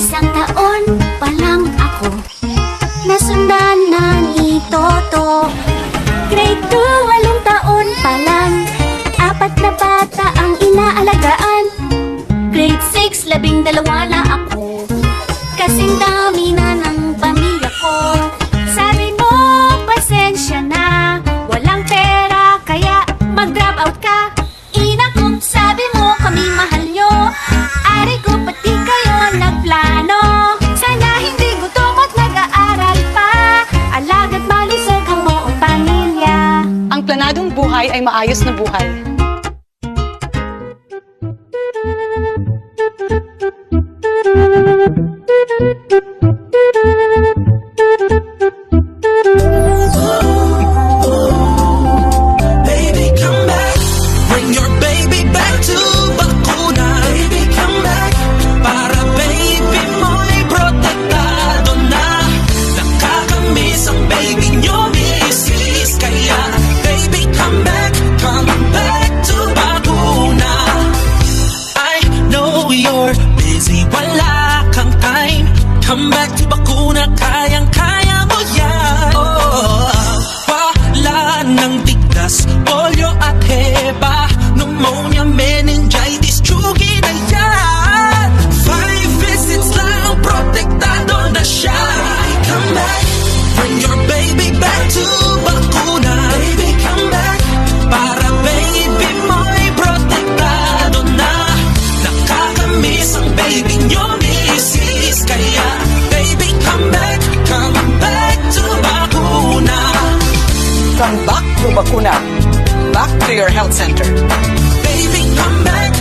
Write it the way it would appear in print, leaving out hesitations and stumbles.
Isang taon pa lang ako, nasundan na ni Toto. Grade 2, 8 taon pa lang, 4 na bata ang inaalagaan. Grade 6, 12 na ako, kasing dami na ng pamilya ko. Sabi mo, pasensya na, walang pera kaya mag-drop out ka. Ina ko, sabi mo kami mahal nyo, ari ko pati kayo nagplano. Sana hindi gutom at nag-aaral pa, alagad malusog ang buong pamilya. Ang planadong buhay ay maayos na buhay. Baby, come back. Bring your baby back to bakuna. Baby, come back. Para baby mo'y protektado na. Nakakamiss ang baby nyo, misis. Kaya, baby, come back to bakuna. I know you're busy, wala kang time. Come back to bakuna, kayang-kaya mo yan. Oh, wala nang tigdas, polio at heba, pneumonia, meningitis, tsugi na yan. 5 visits lang, protektado na siya. Come back, bring your baby back to bakuna. Baby, come back, para baby mo'y protektado na. Nakakamiss ang baby nyo, misis. Kaya, baby, come back to bakuna. From back to bakuna, back to your health center. Baby, come back